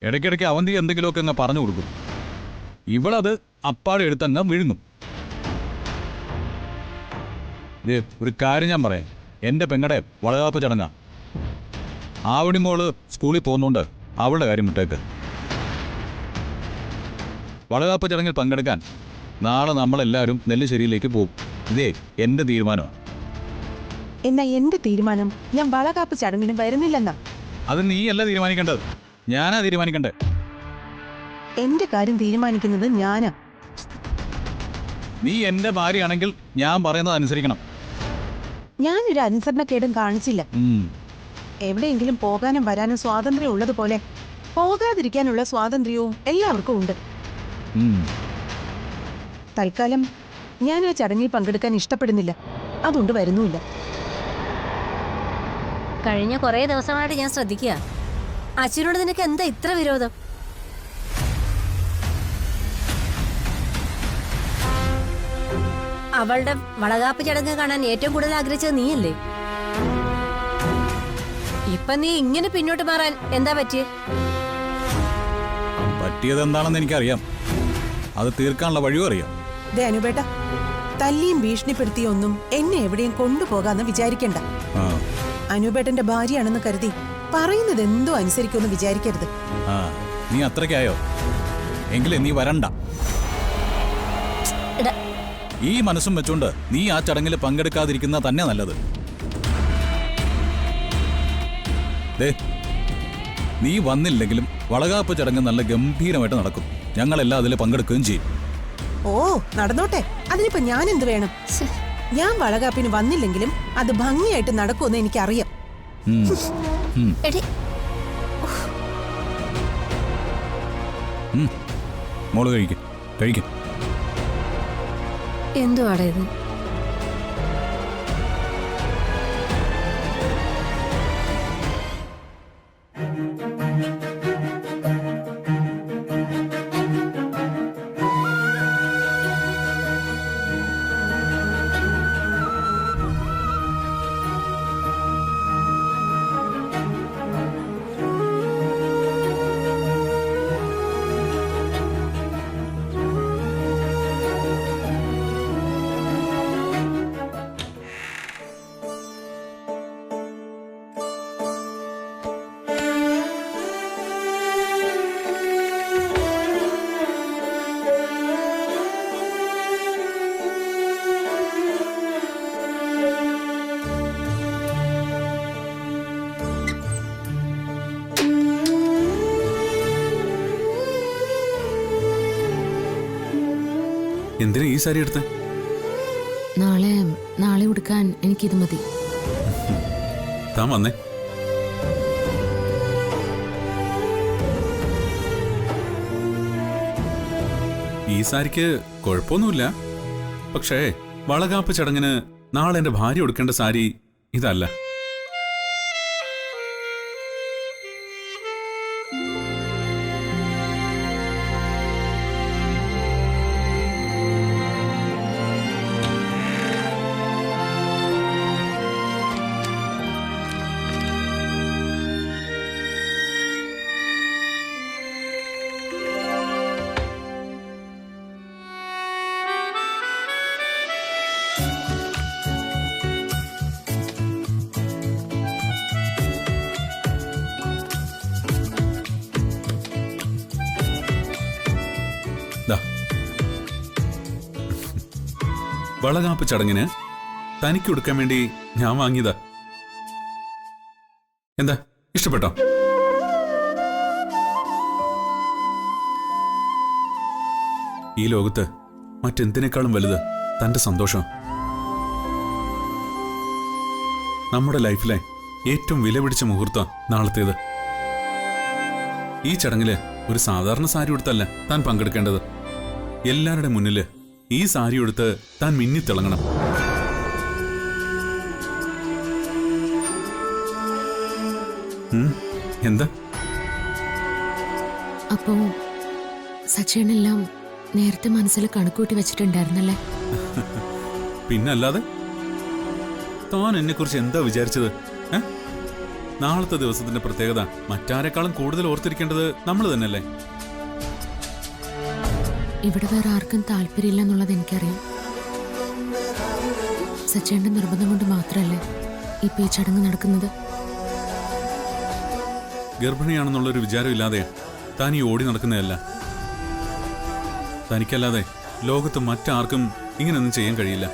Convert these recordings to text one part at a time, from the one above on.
ഇടയ്ക്കിടയ്ക്ക് അവന്തി എന്തെങ്കിലുമൊക്കെ അങ്ങ് പറഞ്ഞു കൊടുക്കും. ഇവളത് അപ്പാടെ എടുത്തങ്ങ് വിഴുങ്ങും. ഒരു കാര്യം ഞാൻ പറയാം, എൻ്റെ പെങ്ങടെ വളകാപ്പ് ചടങ്ങാ. ആവണി മോള് സ്കൂളിൽ പോകുന്നോണ്ട് അവളുടെ കാര്യം വിട്ടേക്ക്. വളകാപ്പ് ചടങ്ങിൽ പങ്കെടുക്കാൻ നാളെ നമ്മളെല്ലാവരും നെല്ലിശ്ശേരിയിലേക്ക് പോകും. ഇതേ എൻ്റെ തീരുമാനമാണ്. എന്നാ എന്റെ തീരുമാനം ഞാൻ വളകാപ്പ് ചടങ്ങിന് വരുന്നില്ലെന്നാ. അത് നീയല്ല തീരുമാനിക്കേണ്ടത്, ഞാനാ തീരുമാനിക്കണ്ടേ. എന്റെ കാര്യം തീരുമാനിക്കുന്നത് ഞാനാ. നീ എൻ്റെ ഭാര്യയാണെങ്കിൽ ഞാൻ പറയുന്നത് അനുസരിക്കണം. ഞാനൊരു അനുസരണക്കേടും കാണിച്ചില്ല. എവിടെയെങ്കിലും പോകാനും വരാനും സ്വാതന്ത്ര്യം ഉള്ളതുപോലെ പോകാതിരിക്കാനുള്ള സ്വാതന്ത്ര്യവും എല്ലാവർക്കും ഉണ്ട്. തൽക്കാലം ഞാൻ ആ ചടങ്ങിൽ പങ്കെടുക്കാൻ ഇഷ്ടപ്പെടുന്നില്ല, അതുകൊണ്ട് വരുന്നുമില്ല. കഴിഞ്ഞ കുറേ ദിവസമായിട്ട് ഞാൻ ശ്രദ്ധിക്കുക, അച്ഛനോട് നിനക്ക് എന്താ ഇത്ര വിരോധം? അവളുടെ വളകാപ്പ് ചടങ്ങ് കാണാൻ ഏറ്റവും കൂടുതൽ ആഗ്രഹിച്ചത് നീയല്ലേ? ഇപ്പൊ നീ ഇങ്ങനെ പിന്നോട്ട് മാറാൻ എന്താ പറ്റിയേ? പറ്റിയത് എന്താണെന്ന് എനിക്കറിയാം, അത് തീർക്കാനുള്ള വഴിയും അറിയാം. അനുപേട്ട, തല്ലിയും ഭീഷണിപ്പെടുത്തിയൊന്നും എന്നെ എവിടെയും കൊണ്ടുപോകാന്ന് വിചാരിക്കണ്ട. അനുപേട്ടന്റെ ഭാര്യയാണെന്ന് കരുതി പറയുന്നത് എന്തോ അനുസരിക്കുമെന്ന് വിചാരിക്കരുത്. നീ അത്രയ്ക്കായോ? എങ്കിലേ നീ വരണ്ട. ഈ മനസ്സും വെച്ചോണ്ട് നീ ആ ചടങ്ങിൽ പങ്കെടുക്കാതിരിക്കുന്ന തന്നെ നല്ലത്. നീ വന്നില്ലെങ്കിലും വളകാപ്പ് ചടങ്ങ് നല്ല ഗംഭീരമായിട്ട് നടക്കും. ഞങ്ങളെല്ലാം അതിൽ പങ്കെടുക്കുകയും ചെയ്യും. ഓ, നടന്നോട്ടെ, അതിനിപ്പോ ഞാൻ എന്ത് വേണം? ഞാൻ വളകാപ്പിന് വന്നില്ലെങ്കിലും അത് ഭംഗിയായിട്ട് നടക്കുമെന്ന് എനിക്കറിയാം. മോള് കഴിക്കും. എന്തുവാടാ ഇത്? എന്തിനാ ഈ സാരി എടുത്ത്? നാളെ ഉടുക്കാൻ എനിക്കിത് മതി. താൻ വന്നേ. ഈ സാരിക്ക് കുഴപ്പമൊന്നുമില്ല, പക്ഷേ വളകാപ്പ് ചടങ്ങിന് നാളെ എന്റെ ഭാര്യ ഉടുക്കേണ്ട സാരി ഇതല്ല. വളകാപ്പ് ചടങ്ങിന് തനിക്ക് ഉടുക്കാൻ വേണ്ടി ഞാൻ വാങ്ങിയതാ. എന്താ, ഇഷ്ടപ്പെട്ടോ? ഈ ലോകത്ത് മറ്റെന്തിനേക്കാളും വലുത് തന്റെ സന്തോഷം. നമ്മുടെ ലൈഫിലെ ഏറ്റവും വില പിടിച്ച മുഹൂർത്തം നാളത്തേത്. ഈ ചടങ്ങില് ഒരു സാധാരണ സാരി ഉടുത്തല്ല താൻ പങ്കെടുക്കേണ്ടത്. എല്ലാവരുടെ മുന്നില് ഈ സാരി ഉടുത്ത് താൻ മിന്നിത്തിളങ്ങണം. എന്താ? അപ്പോ സച്ചേനെല്ലാം നേരത്തെ മനസ്സിൽ കണക്കൂട്ടി വെച്ചിട്ടുണ്ടായിരുന്നല്ലേ? പിന്നല്ലാതെ. താൻ എന്നെ കുറിച്ച് എന്താ വിചാരിച്ചത്? നാളത്തെ ദിവസത്തിന്റെ പ്രത്യേകത മറ്റാരെക്കാളും കൂടുതൽ ഓർത്തിരിക്കേണ്ടത് നമ്മൾ തന്നെയല്ലേ? ഇവിടെ വേറെ ആർക്കും താല്പര്യമില്ല എന്നുള്ളത് എനിക്കറിയാം. സച്ചേന്റെ നിർബന്ധം കൊണ്ട് മാത്രമല്ലേ ഇപ്പൊ ഈ ചടങ്ങ് നടക്കുന്നത്. ഗർഭിണിയാണെന്നുള്ളൊരു വിചാരമില്ലാതെ താൻ ഈ ഓടി നടക്കുന്നതല്ല. തനിക്കല്ലാതെ ലോകത്ത് മറ്റാർക്കും ഇങ്ങനെയൊന്നും ചെയ്യാൻ കഴിയില്ല.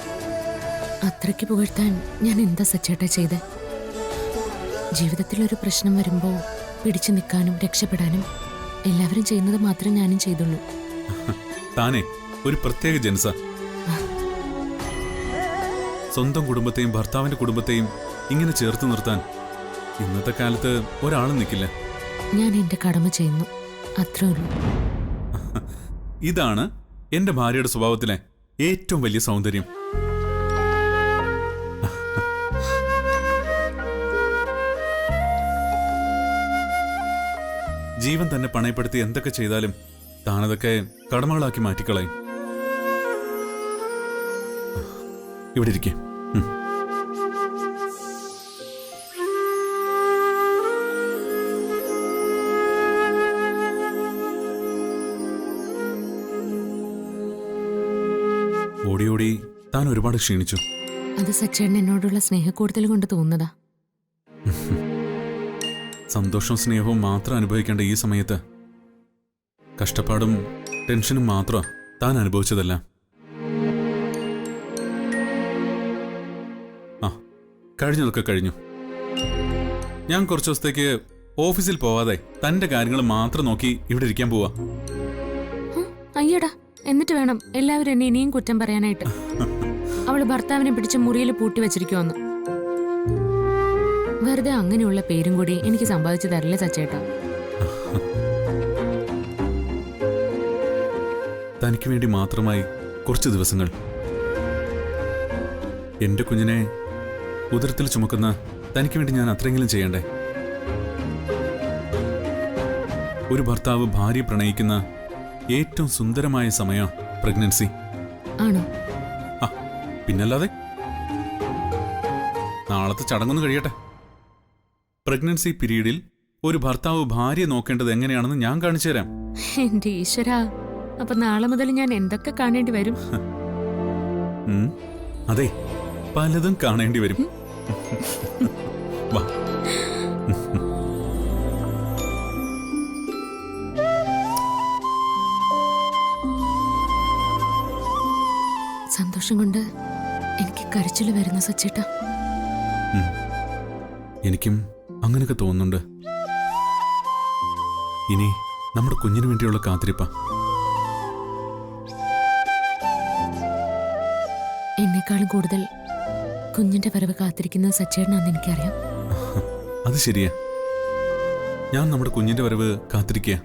അത്രയ്ക്ക് പുകഴ്ത്താൻ ഞാൻ എന്താ സച്ചേട്ടാ ചെയ്തേ? ജീവിതത്തിൽ ഒരു പ്രശ്നം വരുമ്പോൾ പിടിച്ചു നിൽക്കാനും രക്ഷപ്പെടാനും എല്ലാവരും ചെയ്യുന്നത് മാത്രമേ ഞാനും ചെയ്തുള്ളൂ. താനേ ഒരു പ്രത്യേക ജനസ. സ്വന്തം കുടുംബത്തെയും ഭർത്താവിന്റെ കുടുംബത്തെയും ഇങ്ങനെ ചേർത്ത് നിർത്താൻ ഇന്നത്തെ കാലത്ത് ഒരാളും നിൽക്കില്ല. ഞാൻ എന്റെ കടമ ചെയ്യുന്നു, അത്രേ ഉള്ളൂ. ഇതാണ് എന്റെ ഭാര്യയുടെ സ്വഭാവത്തിലെ ഏറ്റവും വലിയ സൗന്ദര്യം. ജീവൻ തന്നെ പണയപ്പെടുത്തി എന്തൊക്കെ ചെയ്താലും താനതൊക്കെ കടമകളാക്കി മാറ്റിക്കളയും. ഇവിടെ ഇരിക്കേ. ഓടി ഓടി താൻ ഒരുപാട് ക്ഷീണിച്ചു. അത് സച്ചേട്ടൻ എന്നോടുള്ള സ്നേഹക്കൂടുതൽ കൊണ്ട് തോന്നുന്നതാ. സന്തോഷവും സ്നേഹവും മാത്രം അനുഭവിക്കേണ്ട ഈ സമയത്ത് കഷ്ടപ്പാടും ടെൻഷനും മാത്രം താൻ അനുഭവിച്ചതല്ല. ആ, കഴിഞ്ഞതൊക്കെ കഴിഞ്ഞു. ഞാൻ കുറച്ചു ദിവസത്തേക്ക് ഓഫീസിൽ പോവാതെ തന്റെ കാര്യങ്ങൾ മാത്രം നോക്കി ഇവിടെ ഇരിക്കാൻ പോവാ. അയ്യടാ, എന്നിട്ട് വേണം എല്ലാവരും എന്നെ ഇനിയും കുറ്റം പറയാനായിട്ട്. അവള് ഭർത്താവിനെ പിടിച്ച് മുറിയിൽ പൂട്ടി വെച്ചിരിക്കുവന്ന്. വെറുതെ അങ്ങനെയുള്ള പേരും കൂടി എനിക്ക് സമ്പാദിച്ചു തരില്ല സച്ചേട്ടാ. തനിക്ക് വേണ്ടി മാത്രമായി കുറച്ച് ദിവസങ്ങൾ എന്റെ കുഞ്ഞിനെ ഉദരത്തിൽ ചുമക്കുന്ന തനിക്ക് വേണ്ടി ഞാൻ അത്രയെങ്കിലും ചെയ്യണ്ടേ? ഒരു ഭർത്താവ് ഭാര്യ പ്രണയിക്കുന്ന ഏറ്റവും സുന്ദരമായ സമയം പ്രഗ്നൻസി ആണോ? ആ, പിന്നല്ലാതെ. നാളത്തെ ചടങ്ങൊന്നും കഴിയട്ടെ. പ്രഗ്നൻസി പീരീഡിൽ ഒരു ഭർത്താവ് ഭാര്യ നോക്കേണ്ടത് എങ്ങനെയാണെന്ന് ഞാൻ കാണിച്ചു തരാം. എന്റെ ഈശ്വരാ, അപ്പൊ നാളെ മുതൽ ഞാൻ എന്തൊക്കെ കാണേണ്ടി വരും? അതെ, പലതും കാണേണ്ടി വരും. വാ. സന്തോഷം കൊണ്ട് എനിക്ക് കരച്ചില് വരുന്നു സച്ചേട്ടാ. എനിക്കും അങ്ങനെയൊക്കെ തോന്നുന്നുണ്ട്. ഇനി നമ്മുടെ കുഞ്ഞിന് വേണ്ടിയുള്ള കാത്തിരിപ്പ. എന്നെക്കാളും കൂടുതൽ കുഞ്ഞിന്റെ വരവ് കാത്തിരിക്കുന്നത് സച്ചേട്ടനാണെന്ന് എനിക്കറിയാം. അത് ശരിയാ. ഞാൻ നമ്മുടെ കുഞ്ഞിന്റെ വരവ് കാത്തിരിക്കുക.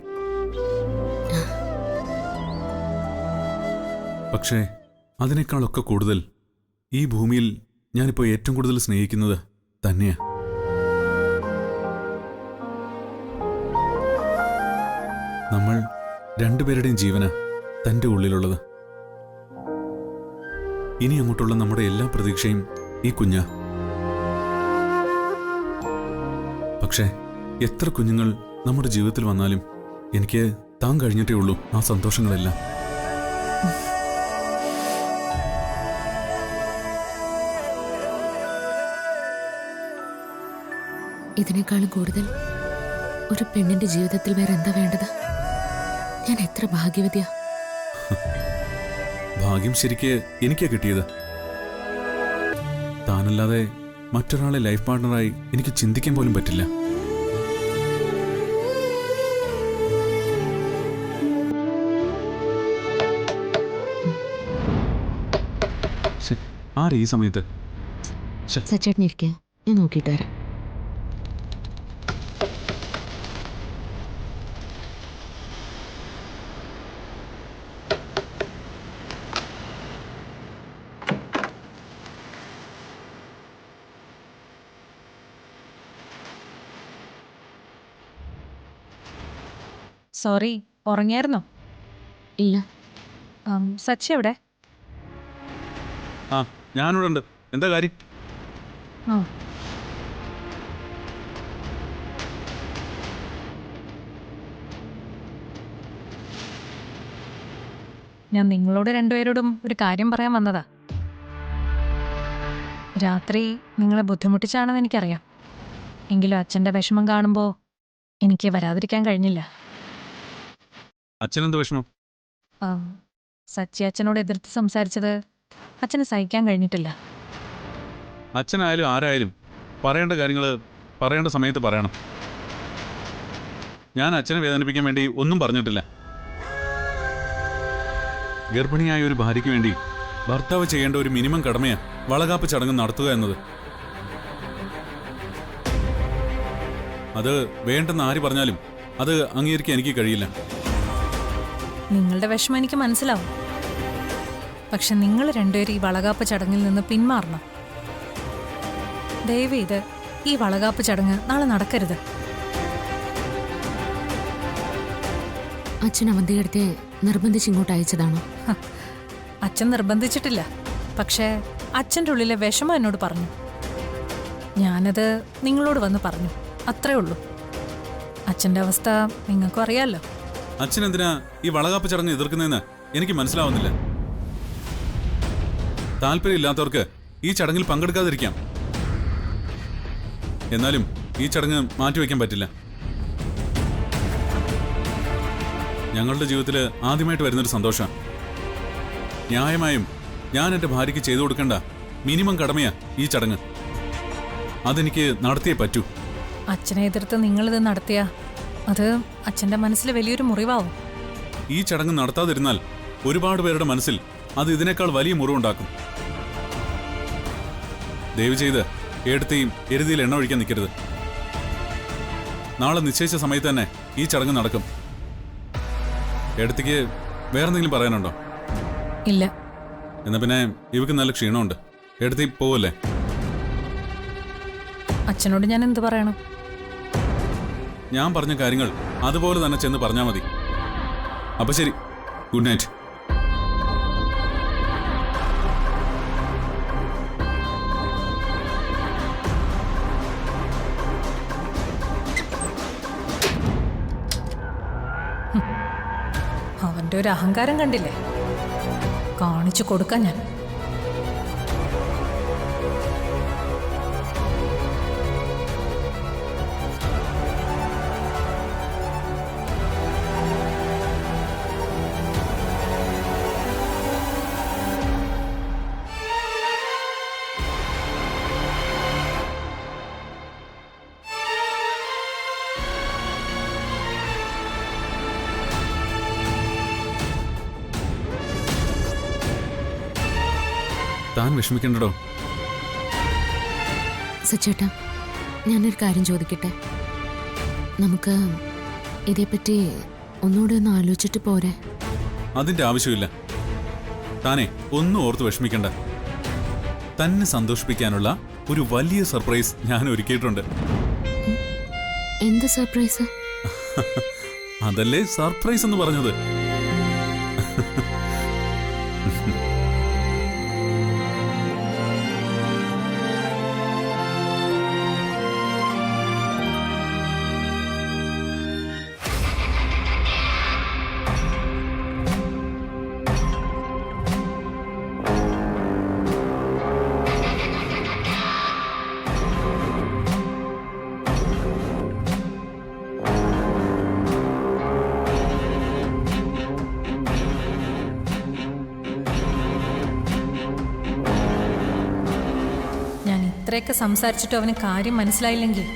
പക്ഷേ അതിനേക്കാളൊക്കെ കൂടുതൽ ഈ ഭൂമിയിൽ ഞാനിപ്പോൾ ഏറ്റവും കൂടുതൽ സ്നേഹിക്കുന്നത് തന്നെയാ. നമ്മൾ രണ്ടുപേരുടെയും ജീവന തൻ്റെ ഉള്ളിലുള്ളത്. ഇനി അങ്ങോട്ടുള്ള നമ്മുടെ എല്ലാ പ്രതീക്ഷയും ഈ കുഞ്ഞാ. പക്ഷേ എത്ര കുഞ്ഞുങ്ങൾ നമ്മുടെ ജീവിതത്തിൽ വന്നാലും എനിക്ക് താൻ കഴിഞ്ഞിട്ടേ ഉള്ളൂ ആ സന്തോഷങ്ങളെല്ലാം. ഇതിനേക്കാളും കൂടുതൽ ഒരു പെണ്ണിന്റെ ജീവിതത്തിൽ വേറെ എന്താ വേണ്ടത്? ഞാൻ എത്ര ഭാഗ്യവതിയാ. ഭാഗ്യം ശരിക്ക് എനിക്കാ കിട്ടിയത്. താനല്ലാതെ മറ്റൊരാളെ ലൈഫ് പാർട്ണറായി എനിക്ക് ചിന്തിക്കാൻ പോലും പറ്റില്ല. ആരെ ഈ സമയത്ത്? സച്ചേട്ടൻ ഇരിക്കുക, ഞാൻ നോക്കിയിട്ട് വരാം. സോറി, ഉറങ്ങിയായിരുന്നോ? ഇല്ല. സച്ചി എവിടെ? ആ, ഞാനിവിടെ ഉണ്ട്. എന്താ കാര്യം? ആ, ഞാൻ നിങ്ങളോട് രണ്ടുപേരോടും ഒരു കാര്യം പറയാൻ വന്നതാ. രാത്രി നിങ്ങളെ ബുദ്ധിമുട്ടിച്ചാണെന്ന് എനിക്കറിയാം. എങ്കിലും അച്ഛൻ്റെ വിഷമം കാണുമ്പോൾ എനിക്ക് വരാതിരിക്കാൻ കഴിഞ്ഞില്ല. അച്ഛനെന്ത് വിഷമം? ആ, സച്ചി അച്ഛനോട് എതിർത്ത് സംസാരിച്ചത് അച്ഛന് സഹിക്കാൻ കഴിഞ്ഞിട്ടില്ല. അച്ഛനായാലും ആരായാലും പറയേണ്ട കാര്യങ്ങൾ പറയേണ്ട സമയത്ത് പറയണം. ഞാൻ അച്ഛനെ വേദനിപ്പിക്കാൻ വേണ്ടി ഒന്നും പറഞ്ഞിട്ടില്ല. ഗർഭിണിയായ ഒരു ഭാര്യയ്ക്ക് വേണ്ടി ഭർത്താവ് ചെയ്യേണ്ട ഒരു മിനിമം കടമയാ വളകാപ്പ് ചടങ്ങ് നടത്തുക എന്നത്. അത് വേണ്ടെന്ന് ആര് പറഞ്ഞാലും അത് അംഗീകരിക്കാൻ എനിക്ക് കഴിയില്ല. നിങ്ങളുടെ വിഷമം എനിക്ക് മനസ്സിലാവും. പക്ഷെ നിങ്ങൾ രണ്ടുപേരും ഈ വളകാപ്പ് ചടങ്ങിൽ നിന്ന് പിന്മാറണം. ദയവേത് ഈ വളകാപ്പ് ചടങ്ങ് നാളെ നടക്കരുത്. അച്ഛൻ അവന്തിയെടുത്ത് നിർബന്ധിച്ച് ഇങ്ങോട്ട് അയച്ചതാണോ? അച്ഛൻ നിർബന്ധിച്ചിട്ടില്ല. പക്ഷേ അച്ഛൻ്റെ ഉള്ളിലെ വിഷമം എന്നോട് പറഞ്ഞു. ഞാനത് നിങ്ങളോട് വന്ന് പറഞ്ഞു, അത്രേ ഉള്ളൂ. അച്ഛൻ്റെ അവസ്ഥ നിങ്ങൾക്കും അറിയാമല്ലോ. അച്ഛൻ എന്തിനാ ഈ വളകാപ്പ് ചടങ്ങ് എതിർക്കുന്നതെന്ന് എനിക്ക് മനസ്സിലാവുന്നില്ല. താല്പര്യമില്ലാത്തവർക്ക് ഈ ചടങ്ങിൽ പങ്കെടുക്കാതിരിക്കാം. എന്നാലും ഈ ചടങ്ങ് മാറ്റിവെക്കാൻ പറ്റില്ല. ഞങ്ങളുടെ ജീവിതത്തിൽ ആദ്യമായിട്ട് വരുന്നൊരു സന്തോഷം. ന്യായമായും ഞാൻ എൻ്റെ ഭാര്യയ്ക്ക് ചെയ്തു കൊടുക്കേണ്ട മിനിമം കടമയാ ഈ ചടങ്ങ്. അതെനിക്ക് നടത്തിയേ പറ്റൂ. അച്ഛനെ എതിർത്ത് നിങ്ങളിത് നടത്തിയ അത് അച്ഛൻ്റെ മനസ്സിൽ വലിയൊരു മുറിവാവും. ഈ ചടങ്ങ് നടത്താതിരുന്നാൽ ഒരുപാട് പേരുടെ മനസ്സിൽ അത് ഇതിനേക്കാൾ വലിയ മുറിവുണ്ടാക്കും. ദയവ് ചെയ്ത് എടുത്തെയും എരുതിയിൽ എണ്ണ ഒഴിക്കാൻ നിൽക്കരുത്. നാളെ നിശ്ചയിച്ച സമയത്ത് തന്നെ ഈ ചടങ്ങ് നടക്കും. എടുത്തേക്ക് വേറെന്തെങ്കിലും പറയാനുണ്ടോ? ഇല്ല. എന്നാ പിന്നെ ഇവക്ക് നല്ല ക്ഷീണമുണ്ട്. എടുത്തി പോവല്ലേ? അച്ഛനോട് ഞാൻ എന്ത് പറയണം? ഞാൻ പറഞ്ഞ കാര്യങ്ങൾ അതുപോലെ തന്നെ ചെന്ന് പറഞ്ഞാൽ മതി. അപ്പൊ ശരി, ഗുഡ് നൈറ്റ്. അവൻ്റെ ഒരു അഹങ്കാരം കണ്ടില്ലേ? കാണിച്ചു കൊടുക്കാൻ ഞാൻ. താൻ വിഷമിക്കണ്ടോ? സച്ചേട്ടാ, ഞാനൊരു കാര്യം ചോദിക്കട്ടെ? നമുക്ക് ഇതേപ്പറ്റി ഒന്നുകൂടെ ഒന്ന് ആലോചിച്ചിട്ട് പോരെ? അതിന്റെ ആവശ്യമില്ല. താനെ ഒന്നും ഓർത്ത് വിഷമിക്കണ്ട. തന്നെ സന്തോഷിപ്പിക്കാനുള്ള ഒരു വലിയ സർപ്രൈസ് ഞാൻ ഒരുക്കിയിട്ടുണ്ട്. എന്ത് സർപ്രൈസ്? അതല്ലേ സർപ്രൈസ് എന്ന് പറഞ്ഞത്. ഇത്രയൊക്കെ സംസാരിച്ചിട്ടും അവന് കാര്യം മനസ്സിലായില്ലെങ്കിൽ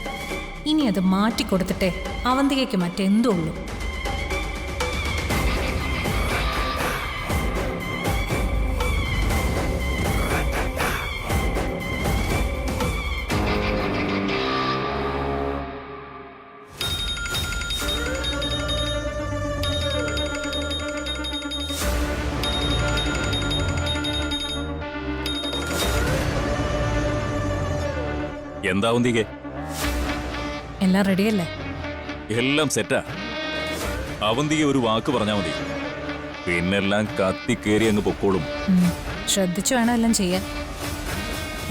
ഇനി അത് മാറ്റിക്കൊടുത്തിട്ടേ അവന്തികയ്ക്ക് മറ്റെന്തോ ഉള്ളൂ. എന്താ അവന്തികെ? എല്ലാം റെഡിയല്ലേ? എല്ലാം സെറ്റാ. അവന്തികെ ഒരു വാക്ക് പറഞ്ഞാൽ മതി, പിന്നെല്ലാം കത്തിക്കേറി അങ്ങ് പൊക്കോളും. ശ്രദ്ധിച്ചു വേണം എല്ലാം ചെയ്യാൻ.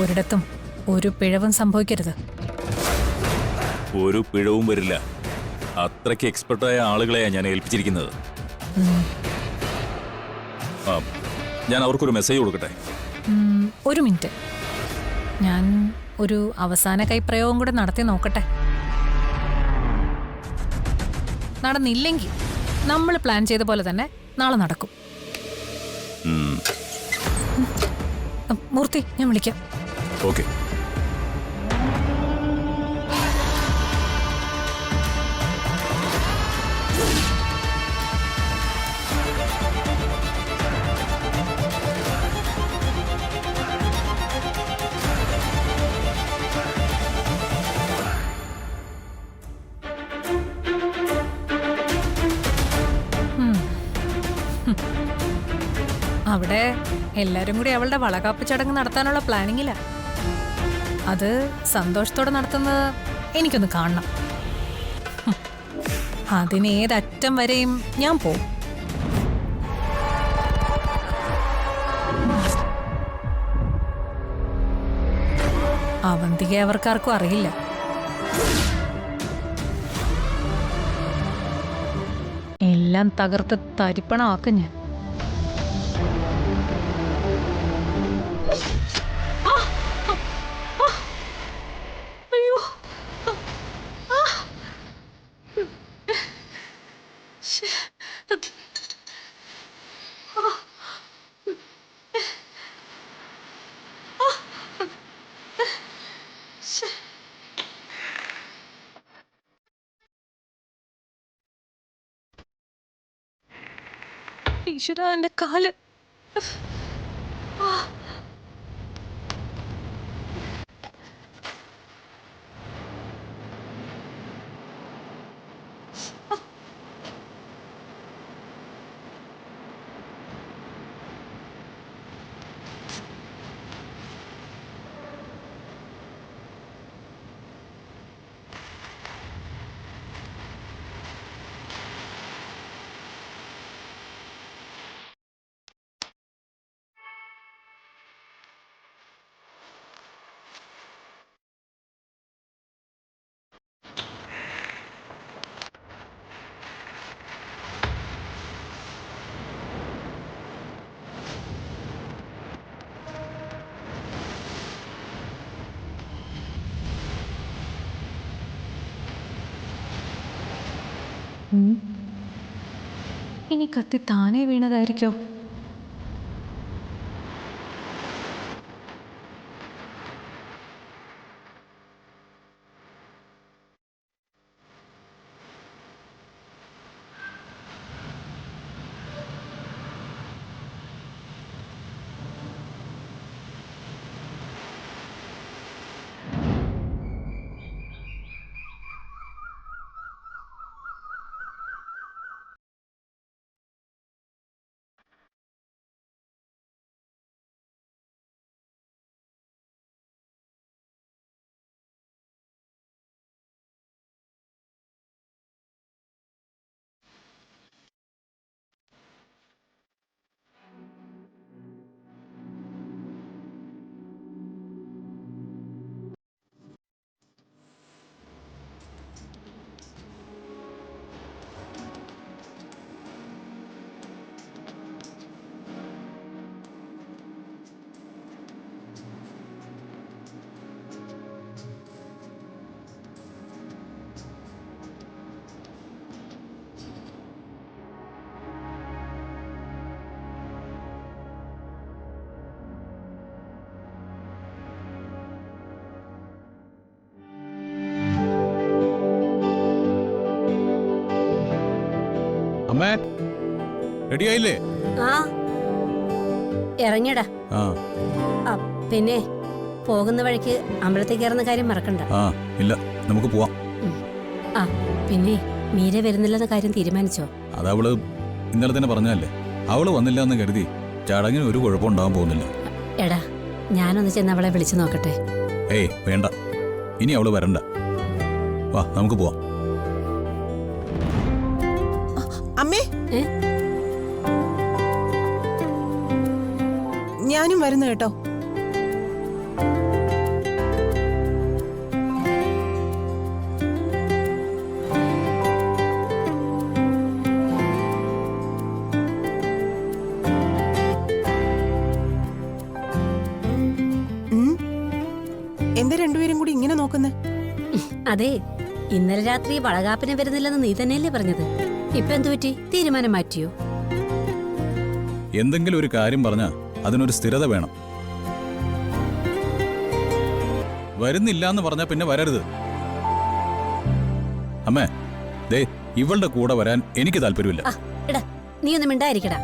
ഒരിടത്തും ഒരു പിഴവും സംഭവിക്കരുത്. ഒരു പിഴവും വരില്ല. അത്രയ്ക്ക് എക്സ്പെർട്ടായ ആളുകളെയാ ഞാൻ ഏൽപ്പിച്ചിരിക്കുന്നത്. ഞാൻ അവർക്കൊരു മെസ്സേജ് കൊടുക്കട്ടെ? ഒരു മിനിറ്റ്, ഞാൻ ഒരു അവസാന കൈപ്രയോഗം കൂടെ നടത്തി നോക്കട്ടെ. നടന്നില്ലെങ്കിൽ നമ്മൾ പ്ലാൻ ചെയ്ത പോലെ തന്നെ നാളെ നടക്കും. മൂർത്തി, ഞാൻ വിളിക്കാം. ഓക്കെ. അവിടെ എല്ലാരും കൂടി അവളുടെ വളകാപ്പ് ചടങ്ങ് നടത്താനുള്ള പ്ലാനിങ്ങില്ല. അത് സന്തോഷത്തോടെ നടത്തുന്നത് എനിക്കൊന്ന് കാണണം. അതിന് ഏതറ്റം വരെയും ഞാൻ പോവും. അവന്തിക അവർക്കാർക്കും അറിയില്ല. എല്ലാം തകർത്ത് തരിപ്പണമാക്കും ഞാൻ. ഈശ്വരാ, എന്റെ കാല്. ഇനി കത്തി താനേ വീണതായിരിക്കോ? അമ്മേ, റെഡിയായില്ലേ? ആ, ഇറങ്ങിയടാ. പിന്നെ പോകുന്ന വഴിക്ക് അമ്പലത്തിൽ കയറുന്ന കാര്യം മറക്കണ്ട. ഇല്ല, നമുക്ക് പോവാം. ആ, പിന്നെ മീര വരുന്നില്ലെന്ന കാര്യം തീരുമാനിച്ചോ? അതവള് ഇന്നലെ തന്നെ പറഞ്ഞല്ലേ. അവള് വന്നില്ല എന്ന് കരുതി ചടങ്ങിന് ഒരു കുഴപ്പമുണ്ടാകാൻ പോകുന്നില്ല. എടാ, ഞാനൊന്ന് ചെന്ന് അവളെ വിളിച്ചു നോക്കട്ടെ. ഏയ് വേണ്ട, ഇനി അവള് വരണ്ട. വാ, നമുക്ക് പോവാം. അമ്മേ, ഞാനും വരുന്നു കേട്ടോ. രണ്ടുപേരും കൂടി ഇങ്ങനെ നോക്കുന്നേ? അതെ, ഇന്നലെ രാത്രി വളകാപ്പിന് വരുന്നില്ലെന്ന് നീ തന്നെയല്ലേ പറഞ്ഞത്? ഇപ്പൊ എന്തു പറ്റി? തീരുമാനം മാറ്റിയോ? എന്തെങ്കിലും ഒരു കാര്യം പറഞ്ഞാൽ അതിനൊരു സ്ഥിരത വേണം. വരുന്നില്ല എന്ന് പറഞ്ഞാൽ പിന്നെ വരരുത്. അമ്മേ, ദേ ഇവളുടെ കൂടെ വരാൻ എനിക്ക് താല്പര്യമില്ല. എടാ, നീ ഒന്നും മിണ്ടായിരിക്കടാ.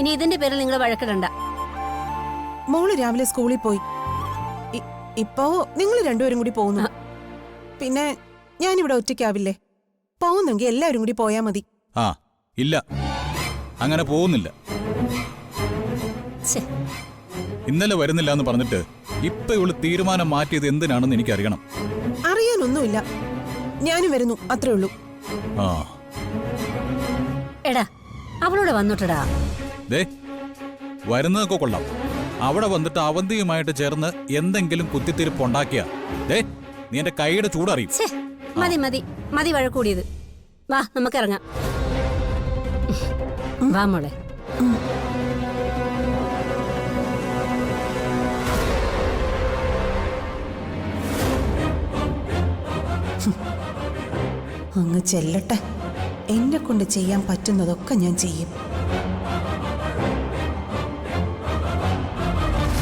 ഇനി ഇതിന്റെ പേരിൽ നിങ്ങൾ വഴക്കിടണ്ട. മോള് രാവിലെ സ്കൂളിൽ പോയി. ഇപ്പോ നിങ്ങൾ രണ്ടുപേരും കൂടി പോകുന്നു. പിന്നെ ഞാനിവിടെ ഒറ്റയ്ക്കാവില്ലേ? പോകുന്നെങ്കിൽ എല്ലാവരും കൂടി പോയാ മതി. ആ ഇല്ല, അങ്ങനെ പോകുന്നില്ല. ഛെ, ഇന്നലെ വരുന്നില്ല എന്ന് പറഞ്ഞിട്ട് ഇപ്പൊ ഇവള് തീരുമാനം മാറ്റിയത് എന്തിനാണെന്ന് എനിക്കറിയണം. അറിയാനൊന്നുമില്ല, ഞാനും വരുന്നു, അത്രേ ഉള്ളൂ. ആ എടാ, അവളോട് വന്നിട്ടടാ. ദേ വരുന്നതൊക്കെ കൊള്ളാം. അവിടെ വന്നിട്ട് അവന്തിയുമായിട്ട് ചേർന്ന് എന്തെങ്കിലും കുത്തിത്തിരിപ്പുണ്ടാക്കിയ ദേ നീ എന്റെ കൈയുടെ ചൂടറിയും. ഛെ, മതി മതി മതി വഴക്കൂടിയത്. വാ, നമുക്കിറങ്ങാം. വാ മോളെ. അങ്ങ് ചെല്ലട്ടെ, എന്നെ കൊണ്ട് ചെയ്യാൻ പറ്റുന്നതൊക്കെ ഞാൻ ചെയ്യും.